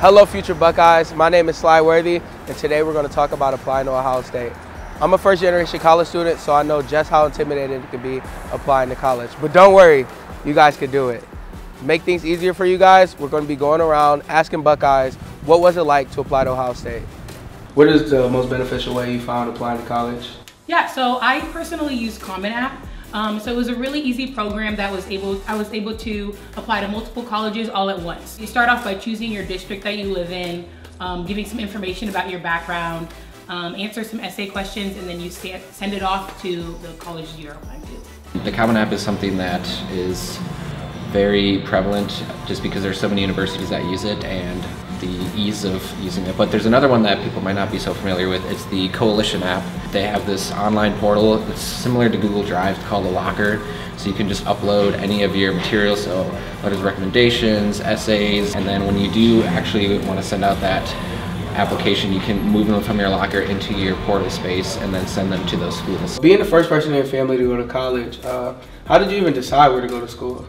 Hello future Buckeyes, my name is Sly Worthy, and today we're going to talk about applying to Ohio State. I'm a first generation college student, so I know just how intimidating it can be applying to college. But don't worry, you guys can do it. To make things easier for you guys, we're going to be going around asking Buckeyes, what was it like to apply to Ohio State? What is the most beneficial way you found applying to college? Yeah, so I personally use Common App. So it was a really easy program that I was able to apply to multiple colleges all at once. You start off by choosing your district that you live in, giving some information about your background, answer some essay questions, and then you send it off to the colleges you're applying to. The Common App is something that is very prevalent just because there's so many universities that use it and the ease of using it. But there's another one that people might not be so familiar with. It's the Coalition app. They have this online portal that's similar to Google Drive called a locker. So you can just upload any of your materials, so letters of recommendations, essays, and then when you do actually want to send out that application, you can move them from your locker into your portal space and then send them to those schools. Being the first person in your family to go to college, how did you even decide where to go to school?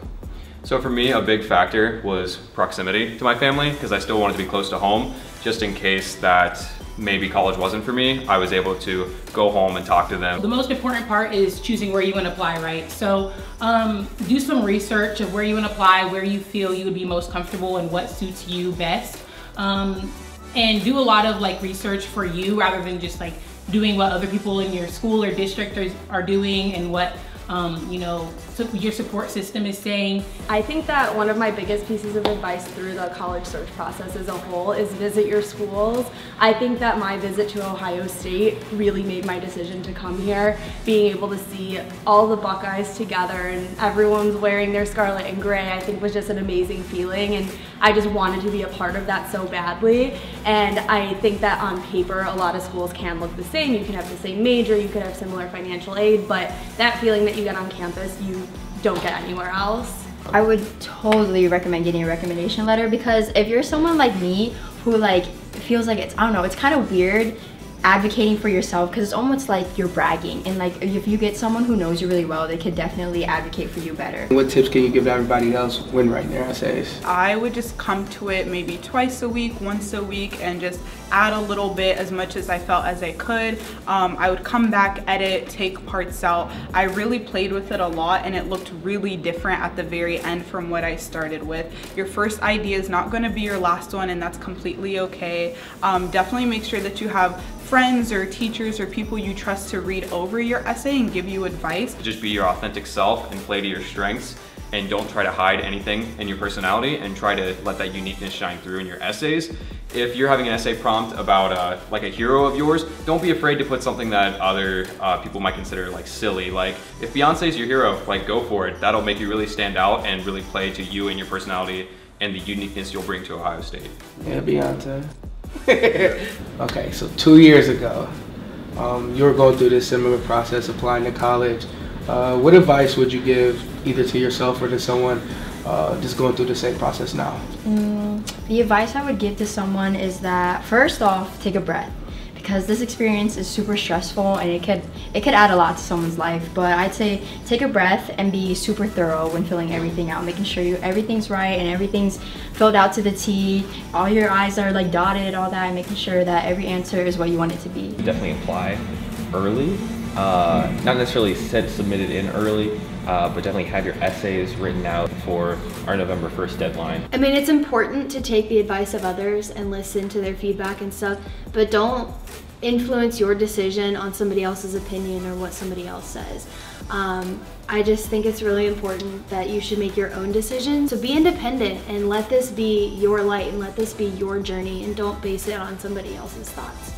So for me, a big factor was proximity to my family, because I still wanted to be close to home, just in case that maybe college wasn't for me. I was able to go home and talk to them. The most important part is choosing where you want to apply, right? So do some research of where you want to apply, where you feel you would be most comfortable and what suits you best. And do a lot of research for you rather than just doing what other people in your school or district are doing and what your support system is saying. I think that one of my biggest pieces of advice through the college search process as a whole is visit your schools. I think that my visit to Ohio State really made my decision to come here. Being able to see all the Buckeyes together and everyone's wearing their scarlet and gray, I think was just an amazing feeling, and I just wanted to be a part of that so badly. And I think that on paper a lot of schools can look the same. You can have the same major, you could have similar financial aid, but that feeling that you get on campus you don't get anywhere else. I would totally recommend getting a recommendation letter, because if you're someone like me who feels like it's, I don't know, it's kind of weird advocating for yourself, because it's almost like you're bragging, and if you get someone who knows you really well, they could definitely advocate for you better. What tips can you give to everybody else when writing their essays? I would just come to it maybe twice a week, once a week, and just add a little bit as much as I felt as I could. I would come back, edit, take parts out. I really played with it a lot, and it looked really different at the very end from what I started with. Your first idea is not going to be your last one, and that's completely okay. Definitely make sure that you have friends or teachers or people you trust to read over your essay and give you advice. Just be your authentic self and play to your strengths, and don't try to hide anything in your personality, and try to let that uniqueness shine through in your essays. If you're having an essay prompt about a hero of yours, don't be afraid to put something that other people might consider silly. If Beyonce's your hero, go for it. That'll make you really stand out and really play to you and your personality and the uniqueness you'll bring to Ohio State. Yeah, Beyonce. Okay, so 2 years ago, you were going through this similar process, applying to college. What advice would you give either to yourself or to someone just going through the same process now? The advice I would give to someone is that, first off, take a breath, because this experience is super stressful and it could add a lot to someone's life. But I'd say take a breath and be super thorough when filling everything out, making sure everything's right and everything's filled out to the T, all your I's are dotted, all that, and making sure that every answer is what you want it to be. Definitely apply early, not necessarily submit it in early, but definitely have your essays written out for our November 1st deadline. I mean, it's important to take the advice of others and listen to their feedback and stuff, but don't influence your decision on somebody else's opinion or what somebody else says. I just think it's really important that you should make your own decisions. So be independent and let this be your light and let this be your journey, and don't base it on somebody else's thoughts.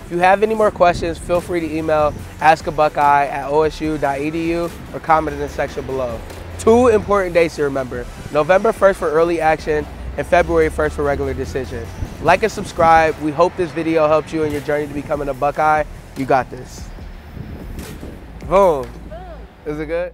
If you have any more questions, feel free to email askabuckeye@osu.edu or comment in the section below. 2 important dates to remember: November 1st for early action and February 1st for regular decision. Like and subscribe. We hope this video helped you in your journey to becoming a Buckeye. You got this. Boom. Is it good?